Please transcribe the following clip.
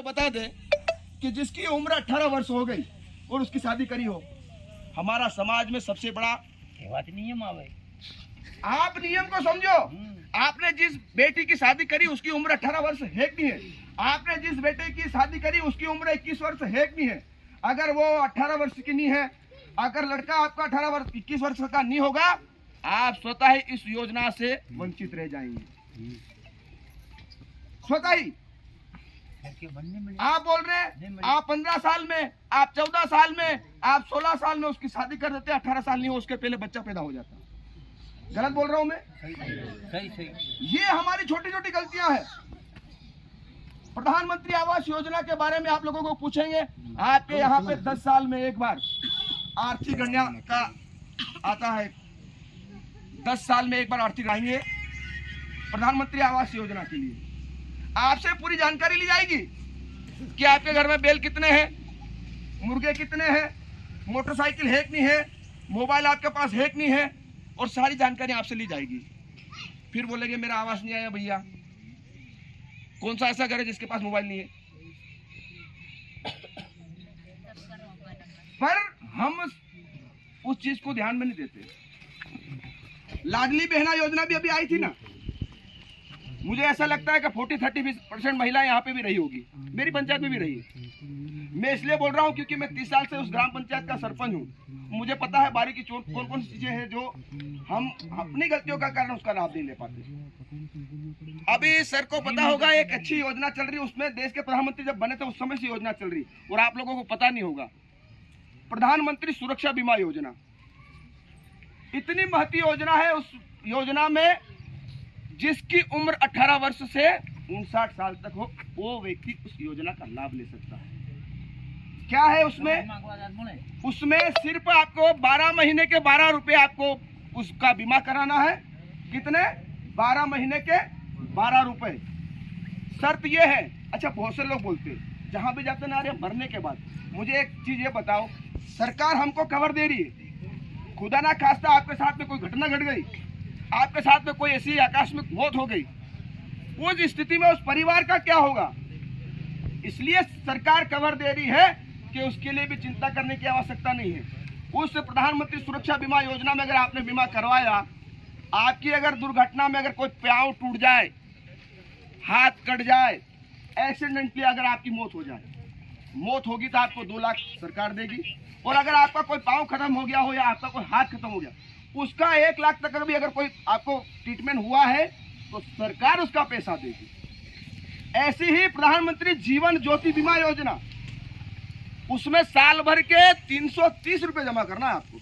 बता दें कि जिसकी उम्र 18 वर्ष हो गई और उसकी शादी करी हो, हमारा समाज में सबसे बड़ा नियम आवे। आप नियम को समझो। आपने जिस बेटी की शादी करी उसकी उम्र 18 वर्ष है कि नहीं है? आपने जिस बेटे की शादी करी उसकी उम्र 21 वर्ष है कि नहीं है? अगर वो 18 वर्ष की नहीं है, अगर लड़का आपका 18 वर्ष 21 वर्ष का नहीं होगा, आप स्वतः ही इस योजना से वंचित रह जाएंगे। स्वतः ही आप बोल रहे हैं आप 15 साल में, आप 14 साल में, आप 16 साल में उसकी शादी कर देते, 18 साल नहीं हो उसके पहले बच्चा पैदा हो जाता। गलत बोल रहा हूं मैं? सही। ये हमारी छोटी छोटी गलतियां हैं। प्रधानमंत्री आवास योजना के बारे में आप लोगों को पूछेंगे। आपके यहाँ पे 10 साल में एक बार आर्थिक गणना का आता है। 10 साल में एक बार आर्थिक आएंगे प्रधानमंत्री आवास योजना के लिए। आपसे पूरी जानकारी ली जाएगी कि आपके घर में बैल कितने हैं, मुर्गे कितने हैं, मोटरसाइकिल है कि नहीं है, मोबाइल आपके पास है कि नहीं है, और सारी जानकारी आपसे ली जाएगी। फिर बोलेंगे मेरा आवास नहीं आया भैया। कौन सा ऐसा घर है जिसके पास मोबाइल नहीं है? पर हम उस चीज को ध्यान में नहीं देते। लाडली बहना योजना भी अभी आई थी ना। मुझे ऐसा लगता है कि 40-30% महिला यहाँ पे भी रही होगी, मेरी पंचायत में भी रही है। मैं इसलिए बोल रहा हूँ क्योंकि मैं 30 साल से उस ग्राम पंचायत का सरपंच हूँ। मुझे पता है बारीकी कौन कौन सी चीजें हैं जो हम अपनी गलतियों का कारण उसका लाभ नहीं ले पाते। अभी सर को पता होगा एक अच्छी योजना चल रही है, उसमें देश के प्रधानमंत्री जब बने थे उस समय से योजना चल रही, और आप लोगों को पता नहीं होगा। प्रधानमंत्री सुरक्षा बीमा योजना इतनी महती योजना है। उस योजना में जिसकी उम्र 18 वर्ष से 59 साल तक हो, वो व्यक्ति उस योजना का लाभ ले सकता है। क्या है उसमें? उसमें सिर्फ आपको 12 महीने के 12 रुपए आपको उसका बीमा कराना है। कितने? 12 महीने के 12 रुपए। शर्त ये है, अच्छा बहुत से लोग बोलते हैं जहां भी जाते ना, अरे मरने के बाद। मुझे एक चीज ये बताओ, सरकार हमको कवर दे रही है, खुदा ना खास्ता आपके साथ में कोई घटना घट गई, आपके साथ में कोई ऐसी आकस्मिक मौत हो गई, उस स्थिति में उस परिवार का क्या होगा? इसलिए सरकार कवर दे रही है कि उसके लिए भी चिंता करने की आवश्यकता नहीं है। उस प्रधानमंत्री सुरक्षा बीमा योजना में अगर आपने बीमा करवाया, आपकी अगर दुर्घटना में अगर कोई पांव टूट जाए, हाथ कट जाए, एक्सीडेंटली अगर आपकी मौत हो जाए, मौत होगी तो आपको 2 लाख सरकार देगी। और अगर आपका कोई पांव खत्म हो गया हो या आपका कोई हाथ खत्म हो गया, उसका 1 लाख तक भी अगर कोई आपको ट्रीटमेंट हुआ है तो सरकार उसका पैसा देगी। ऐसी ही प्रधानमंत्री जीवन ज्योति बीमा योजना, उसमें साल भर के 330 रुपए जमा करना है आपको।